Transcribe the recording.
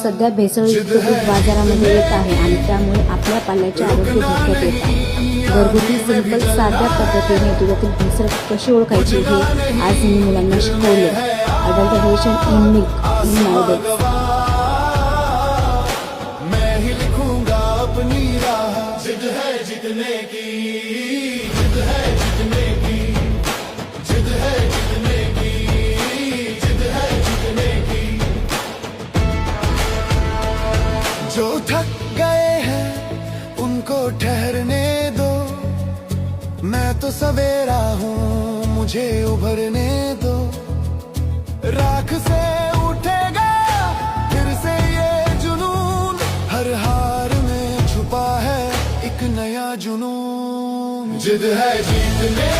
सध्या भेसळयुक्त दूध बाजारामध्ये येत आहे आणि त्यामुळे आपल्या पाल्याचे आरोग्य धोक्यात येत आहे. घरगुती सिंपल साध्या पद्धतीने दुधातील भेसळ कशी ओळखायची हे आज मी मुलांना शिकवले. Adulteration in milk in nowadays. जो थक गए हैं उनको ठहरने दो, मैं तो सवेरा हूँ मुझे उभरने दो. राख से उठेगा फिर से ये जुनून, हर हार में छुपा है एक नया जुनून. जिद है जीतने